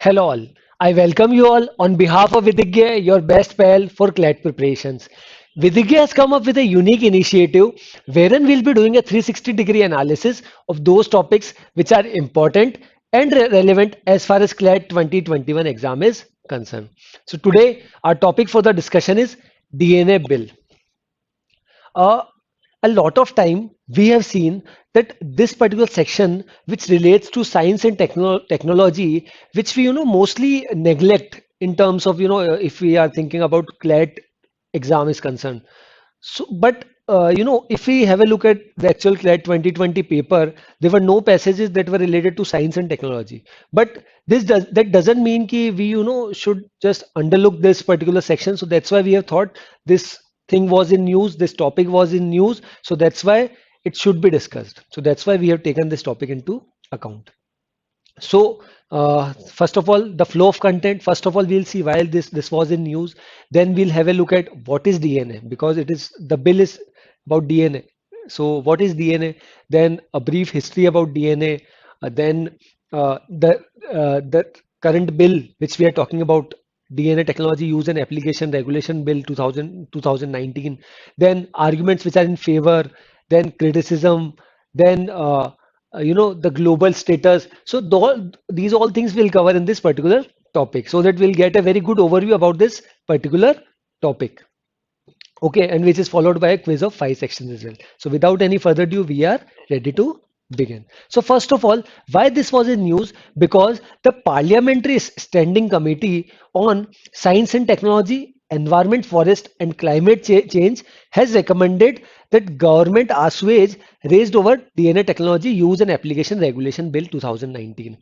Hello all. I welcome you all on behalf of Vidhya, your best pal for CLAT preparations. Vidhya has come up with a unique initiative wherein we'll be doing a 360-degree analysis of those topics which are important and relevant as far as CLAT 2021 exam is concerned. So today our topic for the discussion is DNA bill. Uh, a lot of time we have seen that this particular section which relates to science and technology, which we mostly neglect in terms of if we are thinking about CLAT exam is concerned. So but if we have a look at the actual CLAT 2020 paper, there were no passages that were related to science and technology. But that doesn't mean ki we should just underlook this particular section. So that's why we have thought this thing was in news, this topic was in news. So that's why it should be discussed. So that's why we have taken this topic into account. So first of all, the flow of content. First of all, we'll see why this was in news. Then we'll have a look at what is DNA because it is the bill is about DNA. So what is DNA? Then a brief history about DNA. Then the current bill which we are talking about, DNA technology use and application regulation bill 2019. Then arguments which are in favor. Then criticism. Then the global status. So these all things we'll cover in this particular topic so that we'll get a very good overview about this particular topic. Okay, and which is followed by a quiz of 5 sections as well. So without any further ado, we are ready to begin. So first of all, why this was in news? Because the Parliamentary Standing Committee on Science and Technology, Environment, Forest and Climate Change has recommended that government assuage raised over DNA technology use and application regulation bill 2019.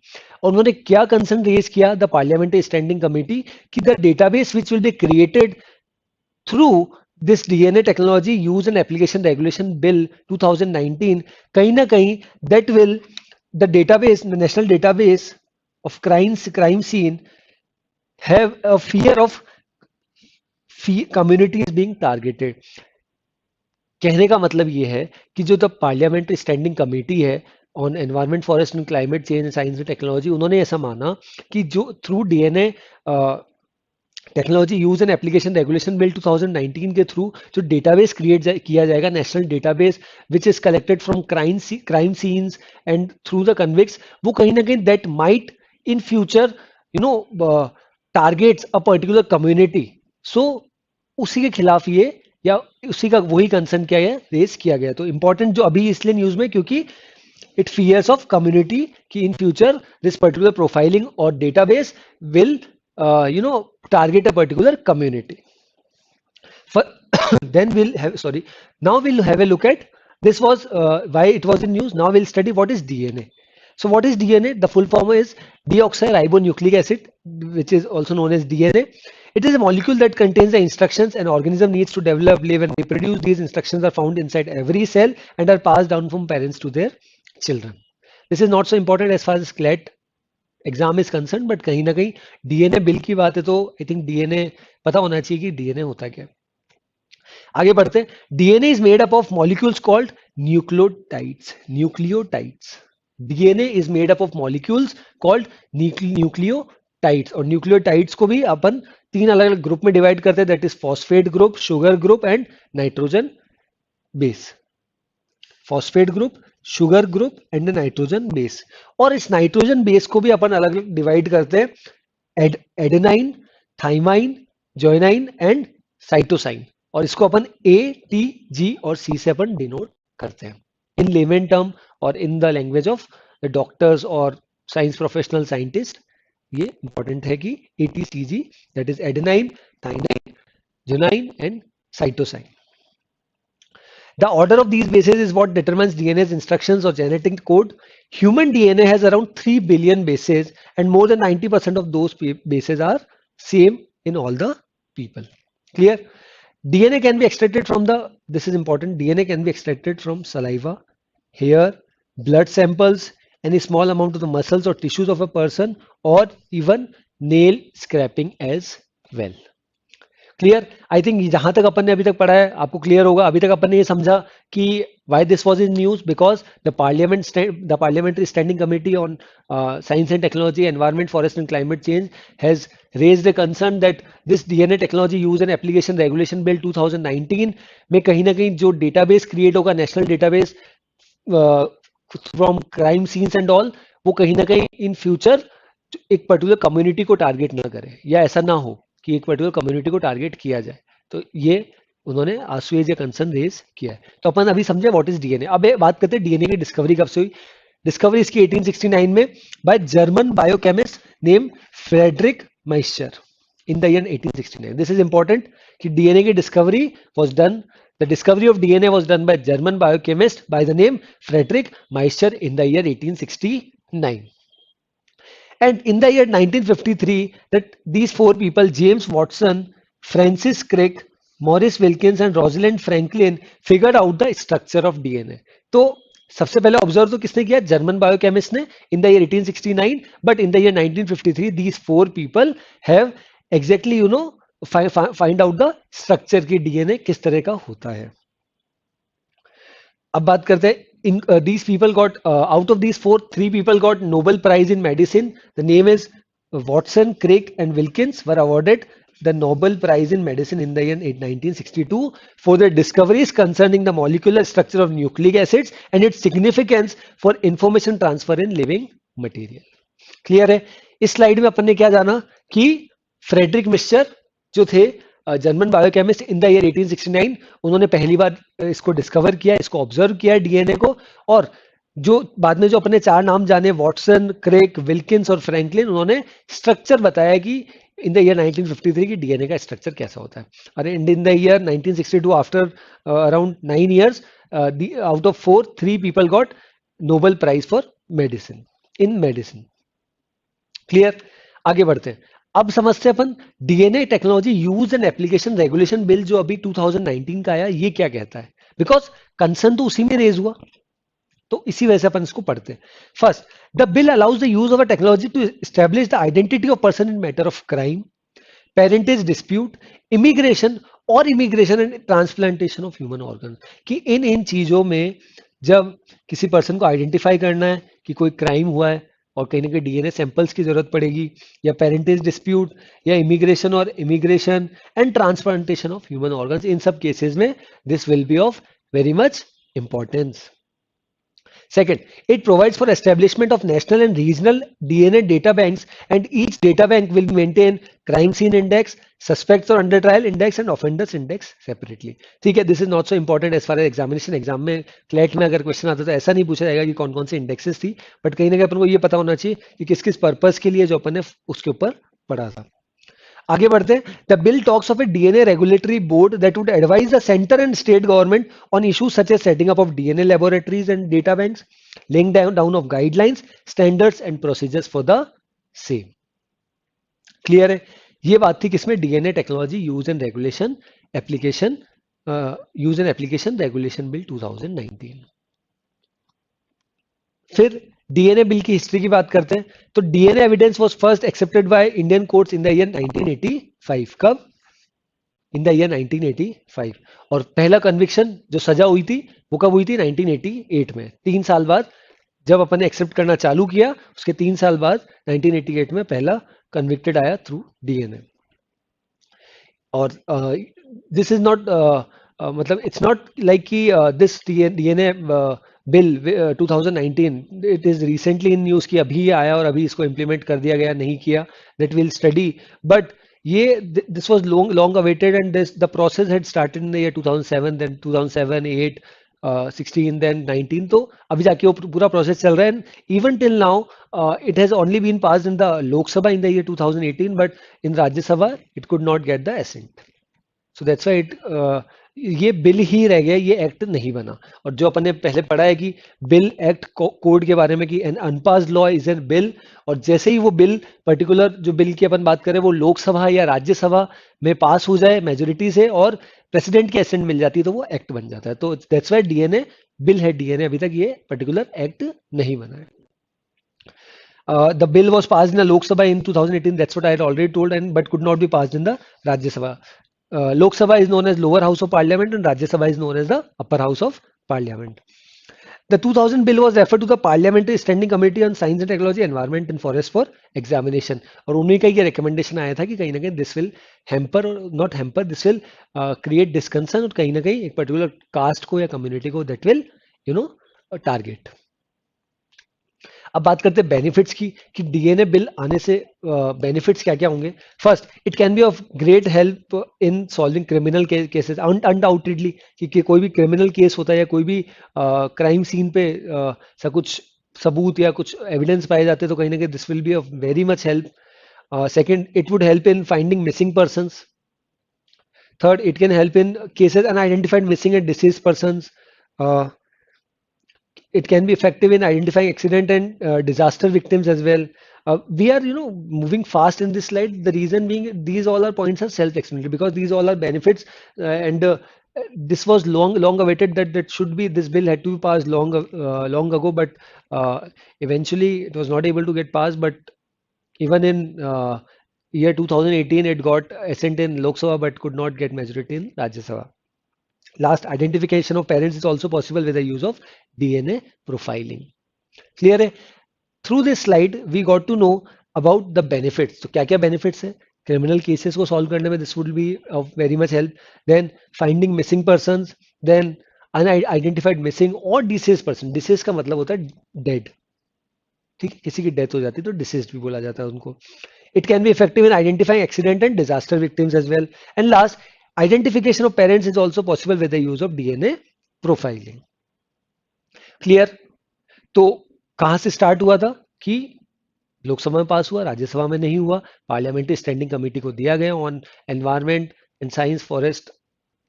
और उन्होंने क्या concern raise किया the parliamentary standing committee कि the database which will be created through this DNA technology use and application regulation bill 2019 कहीं ना कहीं that will the database the national database of crime scene have a fear of communities being targeted. कहने का मतलब ये है कि जो द पार्लियामेंट्री स्टैंडिंग कमेटी है on environment forest and climate change science and technology उन्होंने ऐसा माना कि जो through DNA technology use and application regulation bill 2019 के थ्रू जो डेटाबेस क्रिएट किया जाएगा national database which is collected from crime scenes and through the convicts वो कहीं ना कहीं that might in future targets a particular community. So उसी के खिलाफ ये या उसी का वही कंसर्न क्या है रेस किया गया. तो इंपॉर्टेंट जो अभी इसलिए न्यूज में क्योंकि it fears of community कि in future this particular profiling or database will target a particular community. For then we'll have sorry now we'll have a look at this was why it was in news. Now we'll study what is DNA. So what is DNA? The full form is deoxyribonucleic acid, which is also known as DNA. It is a molecule that contains the instructions an organism needs to develop, live, and reproduce. These instructions are found inside every cell and are passed down from parents to their children. This is not so important as far as CLAT exam is concern but कहीं ना कहीं DNA bill की बात है तो I think DNA पता होना चाहिए कि डीएनए होता क्या. आगे बढ़ते हैं. DNA is made up of molecules called nucleotides. DNA is made up of molecules called nucleotides. और न्यूक्लियोटाइड्स को भी अपन 3 अलग अलग ग्रुप में डिवाइड करते हैं. That is phosphate group, sugar group and nitrogen base. Phosphate group, sugar group and nitrogen base. और इस नाइट्रोजन बेस को भी अपन अलग अलग डिवाइड करते हैं adenine, thymine, guanine and cytosine. और इसको अपन ए, टी, जी और सी से अपन डिनोट करते हैं इन लेमन टर्म और in the language of the doctors और साइंस प्रोफेशनल साइंटिस्ट. ये इंपॉर्टेंट है कि A, T, C, G that is adenine, thymine, guanine and cytosine. The order of these bases is what determines DNA's instructions or genetic code. Human DNA has around 3 billion bases and more than 90% of those bases are same in all the people. Clear? DNA can be extracted from this is important, DNA can be extracted from saliva, hair, blood samples, any small amount of the muscles or tissues of a person or even nail scraping as well. Clear? I think जहां तक अपन ने अभी तक पढ़ा है आपको clear होगा. अभी तक अपन ने ये समझा कि why this was in news, because the parliamentary standing committee on science and technology, environment, forest and climate change has raised a concern that this DNA technology use and application regulation bill 2019 में कहीं ना कहीं जो database create होगा, national database from crime scenes and all, वो कहीं ना कहीं इन फ्यूचर एक पर्टिकुलर कम्युनिटी को टारगेट ना करे, या ऐसा ना हो कि एक पर्टिकुलर कम्युनिटी को टारगेट किया जाए. तो ये उन्होंने आसुएज या कंसर्न रेज किया है. तो अपन अभी समझे व्हाट इज डीएनए. अब बात करते हैं डीएनए की डिस्कवरी कब से हुई. डिस्कवरी इसकी 1869 में by German biochemist name Friedrich Miescher in the year 1869. This is important कि डीएनए की discovery was done, the discovery of DNA was done by German biochemist by the name Friedrich Miescher in the year 1869. And in the year 1953, that these four people, James Watson, Francis Crick, Maurice Wilkins and Rosalind Franklin, figured out the structure of DNA. तो सबसे पहले observe तो किसने किया? German biochemist ने इन the year 1869, but in the year 1953 these four people have exactly find out the structure की DNA किस तरह का होता है. अब बात करते हैं these people got out of these four, three people got Nobel Prize in medicine. The name is Watson, Crick and Wilkins were awarded the Nobel Prize in medicine in the year 1962 for their discoveries concerning the molecular structure of nucleic acids and its significance for information transfer in living material. Clear है? इस slide में अपन ने क्या जाना कि Frederick mixture जो थे German biochemist in the year 1869, उन्होंने पहली बार इसको डिस्कवर किया, इसको ऑब्जर्व किया डीएनए को. और जो बाद में जो अपने चार नाम जाने, वॉटसन, क्रेक, विल्किंस और फ्रैंकलिन, उन्होंने स्ट्रक्चर बताया कि इन द ईयर 1953 की डीएनए का स्ट्रक्चर कैसा होता है. और in the year 1962 after around 9 years out of 4, 3 people got Nobel prize for medicine in medicine. Clear? आगे बढ़ते हैं. अब समझते हैं अपन DNA technology use and application regulation bill जो अभी 2019 का आया, ये क्या कहता है. बिकॉज कंसर्न तो उसी में रेज हुआ, तो इसी वजह से अपन इसको पढ़ते हैं. First, the bill allows the use of a technology to establish the identity of person in matter of crime, parentage dispute, immigration और immigration and transplantation of human organ. कि इन चीजों में जब किसी पर्सन को आइडेंटिफाई करना है कि कोई क्राइम हुआ है और कहीं ना कहीं डीएनए सैंपल्स की जरूरत पड़ेगी, या पेरेंटेज डिस्प्यूट, या इमिग्रेशन और immigration and transplantation of human organs, इन सब केसेस में this will be of very much importance. Second, it provides for establishment of national and regional DNA data banks, and each data bank will maintain crime scene index, suspects or under trial index and offenders index separately. ठीक है, this is not so important as far as examination. Exam में CLAT में अगर question आता तो ऐसा नहीं पूछा जाएगा कि कौन कौन से इंडेक्सेस थी, बट कहीं ना कहीं अपन को ये पता होना चाहिए कि किस किस पर्पस के लिए जो अपन ने उसके ऊपर पढ़ा था. आगे बढ़ते हैं. The bill talks of a DNA regulatory board that would advise the centre and state government on issues such as setting up of DNA laboratories and data banks, laying down of guidelines, standards and procedures for the same. Clear है? ये बात थी किसमें? DNA technology use and regulation application, use and application regulation bill 2019. फिर DNA bill की history की बात करते हैं. तो DNA evidence was first accepted by Indian courts in the year 1985. कब? इन द ईयर 1985. और पहला कन्विक्शन जो सजा हुई थी वो कब हुई थी? 1988 में. 3 साल बाद जब अपन ने एक्सेप्ट करना चालू किया, उसके 3 साल बाद 1988 में पहला कन्विक्टेड आया थ्रू डीएनए. और दिस इज नॉट मतलब इट्स नॉट लाइक कि this DNA bill 2019 it is recently in news की अभी आया और अभी इसको इम्प्लीमेंट कर दिया गया, नहीं किया, दैट विल स्टडी. बट ये this was long awaited and this the process had started in the year 2007, then 2007, 8, 16, then 19. तो अभी जाके वो पूरा प्रोसेस चल रहा है. And even till now it has only been passed in the Lok Sabha in the year 2018, but in Rajya Sabha it could not get the assent. So that's why ये bill ही रह गया, ये act नहीं बना. और जो अपन ने पहले पढ़ा है कि बिल एक्ट कोड के बारे में कि an unpassed law is an bill, और जैसे ही वो बिल पर्टिकुलर जो बिल की अपन बात करें वो लोकसभा या राज्यसभा में पास हो जाए मेजोरिटी से और प्रेसिडेंट की एसेंट मिल जाती है तो वो एक्ट बन जाता है. तो दैट्स वाई डीएनए बिल है. डीएनए अभी तक ये पर्टिकुलर एक्ट नहीं बना है. The bill was passed in the Lok Sabha in 2018. That's what I had already told, and but could not be passed in the Rajya Sabha. Lok Sabha is known as lower house of parliament and Rajya Sabha is known as the upper house of parliament. The 2000 bill was referred to the Parliamentary Standing Committee on Science and Technology, Environment and Forest for examination. और उन्हीं का ये recommendation आया था कि कहीं ना कहीं this will hamper or not hamper, this will create disconcern और कहीं ना कहीं एक particular caste को या community को that will target. अब बात करते हैं बेनिफिट्स की कि डीएनए बिल आने से बेनिफिट्स क्या क्या होंगे. First, it can B of great help in solving criminal cases. Undoubtedly कि कोई भी क्रिमिनल केस होता है या कोई भी क्राइम सीन पे सा कुछ सबूत या कुछ एविडेंस पाए जाते हैं तो कहीं ना कहीं this will be of very much help. Second, it would help in finding missing persons. Third, it can help in cases unidentified missing and disease persons. It can be effective in identifying accident and disaster victims as well. We are moving fast in this slide. The reason being these all are points are self-explanatory because these all are benefits, and this was long awaited that should be, this bill had to be passed long ago, but eventually it was not able to get passed. But even in year 2018 it got assent in Lok Sabha but could not get majority in Rajya Sabha. Last, identification of parents is also possible with the use of DNA profiling. Clear है? Through this slide, we got to know about the benefits. तो क्या क्या benefits है? Criminal cases को solve करने में this would be of very much help. Then finding missing persons. Then unidentified missing or deceased person. Deceased का मतलब होता है dead. ठीक, किसी की डेथ हो जाती है तो डिसीज भी बोला जाता है उनको. It can be effective in identifying accident and disaster victims as well. And last, identification of parents is also possible with the use of DNA profiling. Clear? तो कहां से स्टार्ट हुआ था कि लोकसभा में पास हुआ, राज्यसभा में नहीं हुआ. पार्लियामेंट्री स्टैंडिंग कमेटी को दिया गया on environment and science, forest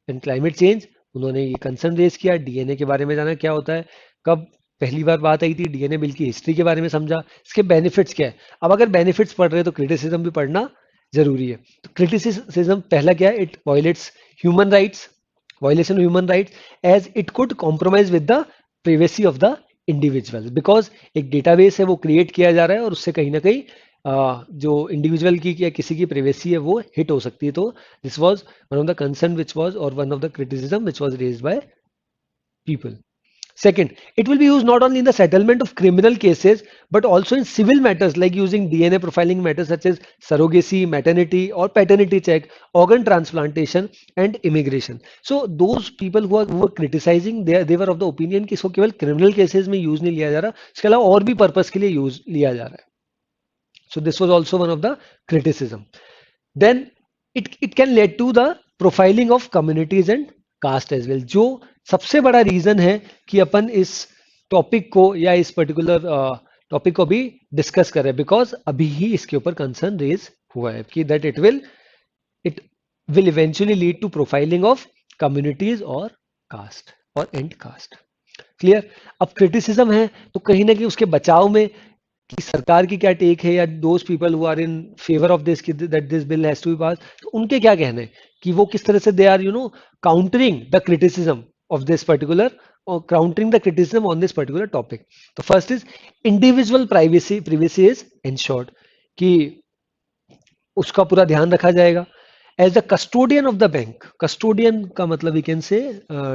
and climate change. उन्होंने ये कंसर्न रेज किया, डीएनए के बारे में जाना क्या होता है, कब पहली बार बात आई थी, डीएनए बिल की हिस्ट्री के बारे में समझा, इसके बेनिफिट्स क्या है. अब अगर बेनिफिट्स पढ़ रहे हैं तो क्रिटिसिज्म भी पढ़ना जरूरी है. तो क्रिटिसिज्म पहला क्या है, it violates human rights, violation of human rights as it could compromise with the privacy of the individual. Because एक डेटाबेस है वो क्रिएट किया जा रहा है और उससे कहीं ना कहीं जो इंडिविजुअल की या किसी की प्राइवेसी है वो हिट हो सकती है. तो this was one of the concern which was और one of the criticism which was raised by people. Second, it will be used not only in the settlement of criminal cases but also in civil matters like using DNA profiling matters such as surrogacy, maternity or paternity check, organ transplantation and immigration. So those people who were criticizing, they were of the opinion कि इसको केवल criminal cases में use नहीं लिया जा रहा, इसके अलावा और भी purpose के लिए use लिया जा रहा है. So this was also one of the criticism. Then it can lead to the profiling of communities and caste as well. जो सबसे बड़ा रीजन है कि अपन इस टॉपिक को या इस पर्टिकुलर टॉपिक को भी डिस्कस कर रहे हैं, बिकॉज अभी ही इसके ऊपर कंसर्न रेज हुआ है कि that it will eventually lead to profiling of communities और कास्ट और एंड कास्ट. क्लियर? अब क्रिटिसिज्म है तो कहीं ना कहीं उसके बचाव में कि सरकार की क्या टेक है या those people who are in favour of this that this bill has to be pass, तो उनके क्या कहने हैं कि वो किस तरह से they are countering the criticism of this particular or countering the criticism on this particular topic. The first is individual privacy is ensured कि उसका पूरा ध्यान रखा जाएगा. As the custodian of the bank, custodian का मतलब we can say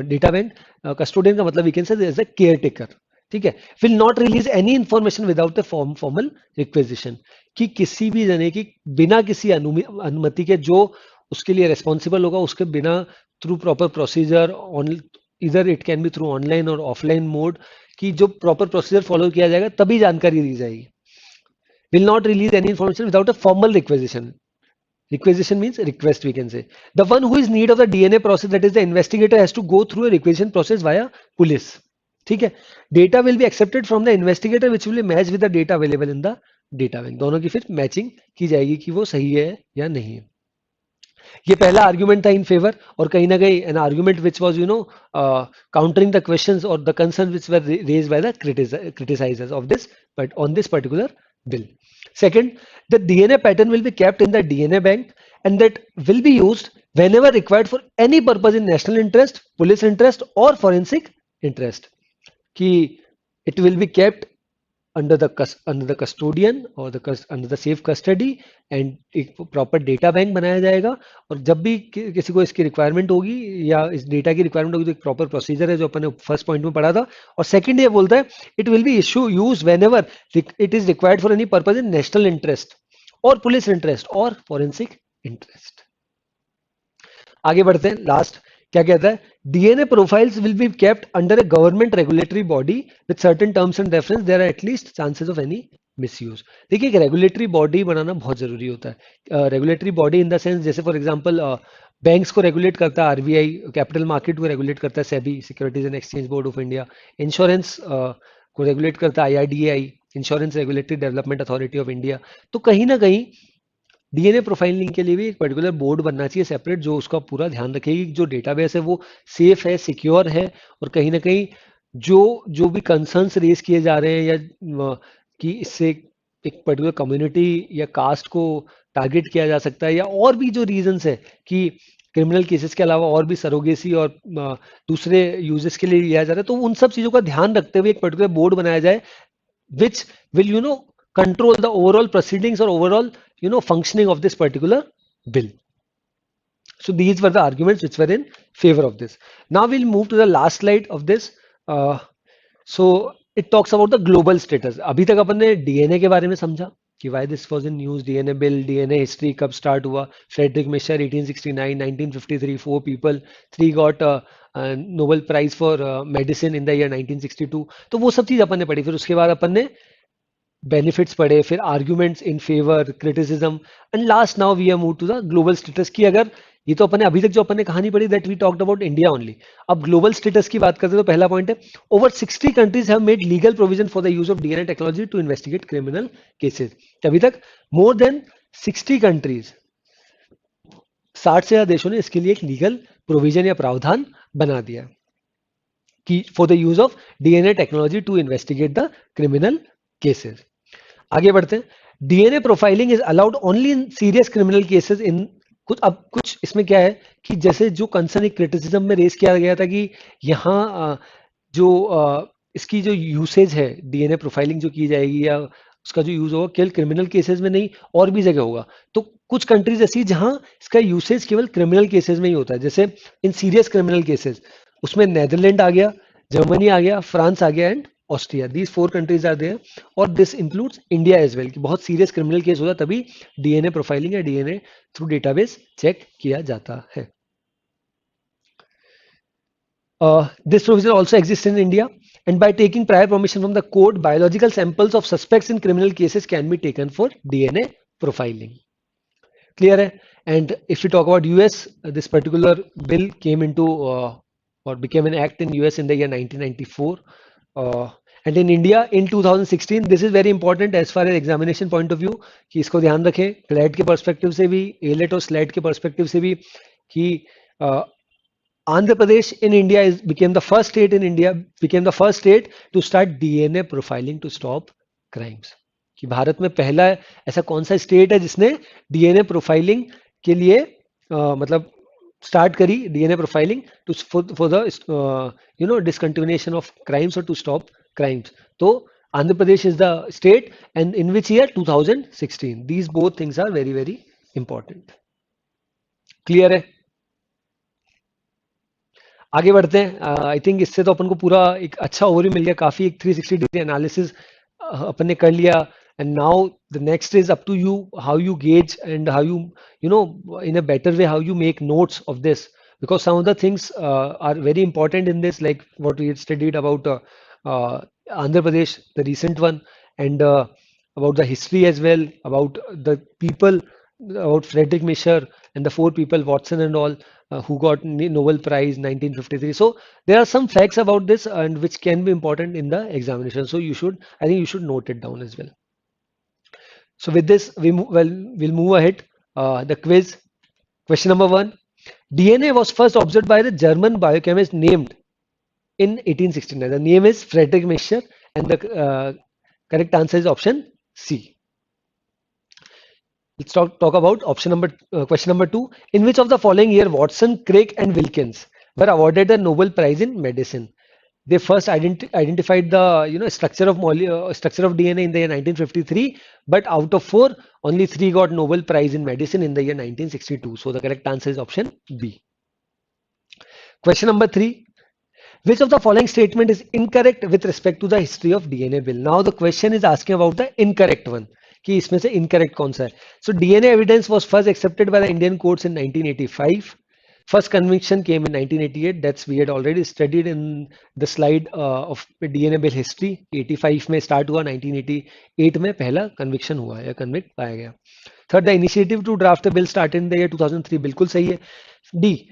data bank, custodian का मतलब we can say as a caretaker. ठीक है, will not release any information without a formal requisition. कि किसी भी जने की बिना किसी अनुमति के जो उसके लिए रेस्पॉन्सिबल होगा उसके बिना थ्रू प्रॉपर प्रोसीजर ऑन इधर it can B through online और ऑफलाइन मोड कि जो प्रॉपर प्रोसीजर फॉलो किया जाएगा तभी जानकारी दी जाएगी. Will not release any information without a formal requisition. Requisition means request, we can say. The one who is in need of the DNA process, that is the investigator, has to go through a requisition process via police. ठीक है. Data will be accepted from the investigator which will be matched with the data available in the data bank. दोनों की फिर matching की जाएगी कि वो सही है या नहीं है. ये पहला आर्ग्यूमेंट था इन फेवर और कहीं ना कहीं an argument which was countering the questions और the concern which were raised by the criticisers of this but on this particular bill. Second, the DNA pattern will be kept in the DNA bank and that will be used whenever required for any purpose in national interest, police interest or forensic interest. कि it will be kept under the custodian और under the safe custody, and एक proper data bank बनाया जाएगा। और जब भी किसी को इसकी रिक्वायरमेंट होगी या इस डेटा की रिक्वायरमेंट होगी तो एक प्रॉपर प्रोसीजर है जो अपन ने फर्स्ट पॉइंट में पढ़ा था। और सेकंड ये बोलता है it will be issue use whenever it is required for any purpose in national interest और पुलिस इंटरेस्ट और फॉरेंसिक इंटरेस्ट। आगे बढ़ते हैं, लास्ट क्या कहता है, DNA profiles will be kept under a government regulatory body with certain terms and reference, there are at least chances of any misuse. देखिए, एक रेगुलेटरी बॉडी बनाना बहुत जरूरी होता है। Regulatory body in the sense, जैसे फॉर एग्जांपल बैंक्स को regulate करता है आरबीआई, कैपिटल मार्केट को रेगुलेट करता है SEBI, securities and exchange board of India, insurance को रेगुलेट करता है IRDAI, insurance regulatory development authority of India. तो कहीं ना कहीं डीएनए प्रोफाइलिंग के लिए भी एक पर्टिकुलर बोर्ड बनना चाहिए सेपरेट, जो उसका पूरा ध्यान रखेगी जो डेटाबेस है वो सेफ है, सिक्योर है, और कहीं ना कहीं जो जो भी कंसर्न्स रेज किए जा रहे हैं या कि इससे एक पर्टिकुलर कम्युनिटी या कास्ट को टारगेट किया जा सकता है, या और भी जो रीजंस है कि क्रिमिनल केसेस के अलावा और भी सरोगेसी और दूसरे यूजेस के लिए लिया जा रहा है, तो उन सब चीजों का ध्यान रखते हुए एक पर्टिकुलर बोर्ड बनाया जाए which will control the overall proceedings or overall functioning of this particular bill. So these were the arguments which were in favor of this. Now we'll move to the last slide of this. So it talks about the global status. अभी तक अपन ने DNA के बारे में समझा कि why this was in news, DNA bill, DNA history कब start हुआ, Friedrich Miescher 1869, 1953 4 people, 3 got Nobel prize for medicine in the year 1962। तो वो सब चीज अपन ने पढ़ी। फिर उसके बाद अपन ने बेनिफिट्स पढ़े, फिर arguments in favour, criticism, and last now we are move to the global status की। अगर ये तो अपन ने अभी तक जो अपन ने कहानी पढ़ी that we talked about India only. अब ग्लोबल स्टेटस की बात करते हैं तो पहला पॉइंट है over 60 countries have made legal provision for the use of DNA technology to investigate criminal cases. अभी तक मोर देन 60 कंट्रीज, 60 से ज्यादा देशों ने इसके लिए एक लीगल प्रोविजन या प्रावधान बना दिया कि for the use of DNA technology to investigate the criminal cases. आगे बढ़ते हैं, DNA profiling is allowed only in serious criminal cases in कुछ। अब कुछ इसमें क्या है कि जैसे जो कंसर्न एक क्रिटिसिज्म में रेज किया गया था कि यहाँ जो इसकी जो यूसेज है, डीएनए प्रोफाइलिंग जो की जाएगी या उसका जो यूज होगा केवल क्रिमिनल केसेस में नहीं और भी जगह होगा। तो कुछ कंट्रीज ऐसी जहां इसका यूसेज केवल क्रिमिनल केसेस में ही होता है, जैसे इन सीरियस क्रिमिनल केसेस उसमें नेदरलैंड आ गया, जर्मनी आ गया, फ्रांस आ गया and Austria. These 4 countries are there और this includes India as well कि बहुत सीरियस क्रिमिनल केस होता तभी डीएनए प्रोफाइलिंग या डीएनए थ्रू डेटाबेस चेक किया जाता है। This provision also exists in India, and by taking prior permission from the court, biological samples of suspects in criminal cases can be taken for DNA profiling. Clear hai? And if we talk about US, this particular bill came into or became an act in US in the year 1994. And in India in 2016, this is very important as far as examination point of view कि इसको ध्यान रखें CLAT के perspective से भी, ALET और SLAT के perspective से भी कि Andhra Pradesh in India became the first state in India, became the first state to start DNA profiling to stop crimes. कि भारत में पहला ऐसा कौन सा स्टेट है जिसने डीएनए प्रोफाइलिंग के लिए मतलब स्टार्ट करी DNA profiling to for the discontinuation of crimes और टू स्टॉप क्राइम्स। तो Andhra Pradesh is the state and in which year 2016। These both things are very very important. Clear है? आगे बढ़ते हैं। आई थिंक इससे तो अपन को पूरा एक अच्छा ओवरव्यू मिल गया, काफी एक 360 डिग्री एनालिसिस अपन ने कर लिया। And now the next is up to you how you gauge and how you know in a better way how you make notes of this, because some of the things are very important in this, like what we had studied about Andhra Pradesh, the recent one, and about the history as well, about the people, about Frederick Misher and the 4 people, Watson and all, who got Nobel Prize 1953. So there are some facts about this and which can be important in the examination. So I think you should note it down as well. So with this, we'll move ahead. The quiz. Question number 1. DNA was first observed by the German biochemist named in 1869. The name is Frederick Misher, and the correct answer is option C. Let's talk about question number 2. In which of the following year Watson, Crick, and Wilkins were awarded the Nobel Prize in Medicine? they first identified the structure of structure of DNA in the year 1953, but out of four, only three got Nobel Prize in medicine in the year 1962. So the correct answer is option B. Question number 3. Which of the following statement is incorrect with respect to the history of DNA bill? Now the question is asking about the incorrect one. कि इसमें से incorrect कौन सा है? So DNA evidence was first accepted by the Indian courts in 1985. First conviction came in 1988. That's we had already studied in the slide of DNA bill history. 85 में start हुआ, 1988 में पहला conviction हुआ या convict पाया गया. Third, the initiative to draft a bill started in the year 2003. बिल्कुल सही है. D.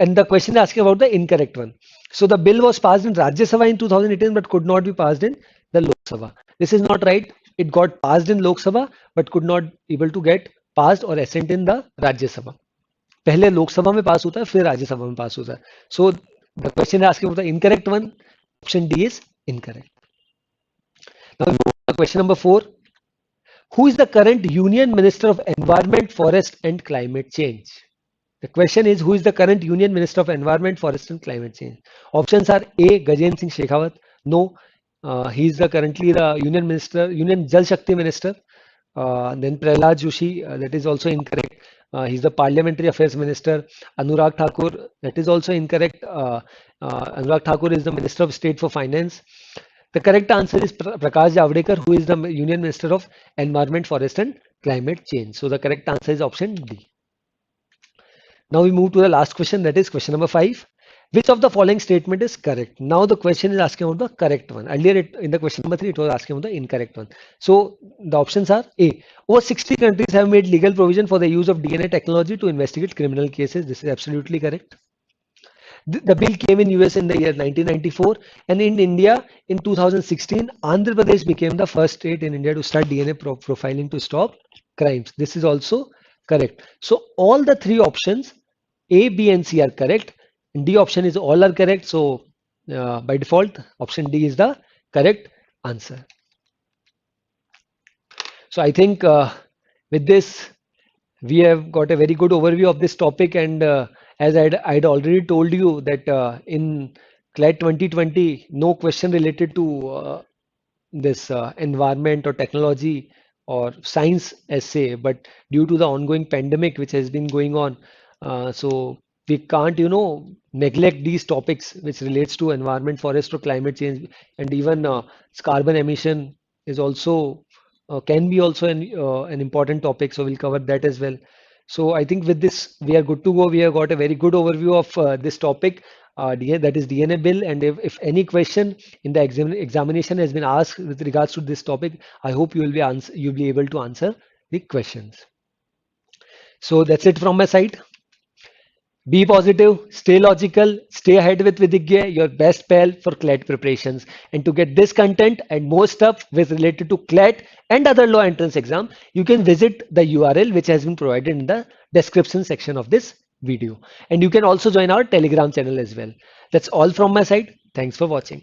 And the question is asking about the incorrect one. So the bill was passed in Rajya Sabha in 2018 but could not be passed in the Lok Sabha. This is not right. It got passed in Lok Sabha but could not able to get passed or assent in the Rajya Sabha. पहले लोक सभा में पास होता है फिर राज्य सभा में पास होता है. So the question is asking about the incorrect one. Option D is incorrect. Now we move to question number 4. Who is the current Union Minister of Environment, Forest and Climate Change? The question is, who is the current Union Minister of Environment, Forest and Climate Change? Options are A. Gajendra Singh Shekhawat. No, he is currently the Union Minister, Union Jal Shakti Minister. Then Prahlad Joshi, that is also incorrect. He's the Parliamentary Affairs Minister. Anurag Thakur, that is also incorrect. Anurag Thakur is the Minister of State for Finance. The correct answer is Prakash Javadekar, who is the Union Minister of Environment, Forest and Climate Change. So the correct answer is option D. Now we move to the last question, that is question number 5. Which of the following statement is correct? Now the question is asking about the correct one. Earlier in the question number 3, it was asking about the incorrect one. So the options are A. Over 60 countries have made legal provision for the use of DNA technology to investigate criminal cases. This is absolutely correct. The bill came in US in the year 1994 and in India in 2016, Andhra Pradesh became the first state in India to start DNA profiling to stop crimes. This is also correct. So all the three options A, B and C are correct. And D option is all are correct. So by default, option D is the correct answer. So I think with this, we have got a very good overview of this topic. And as I'd already told you that in CLAT 2020, no question related to this environment or technology or science essay, but due to the ongoing pandemic which has been going on, so we can't neglect these topics which relates to environment, forest or climate change, and even carbon emission is also can be also an important topic, so we'll cover that as well. So I think with this we are good to go. We have got a very good overview of this topic, that is DNA bill. And if any question in the examination has been asked with regards to this topic, I hope you'll be able to answer the questions. So that's it from my side. Be positive, stay logical, stay ahead with Vidhya, your best pal for CLAT preparations. And to get this content and more stuff with related to CLAT and other law entrance exam, you can visit the URL which has been provided in the description section of this video. And you can also join our Telegram channel as well. That's all from my side. Thanks for watching.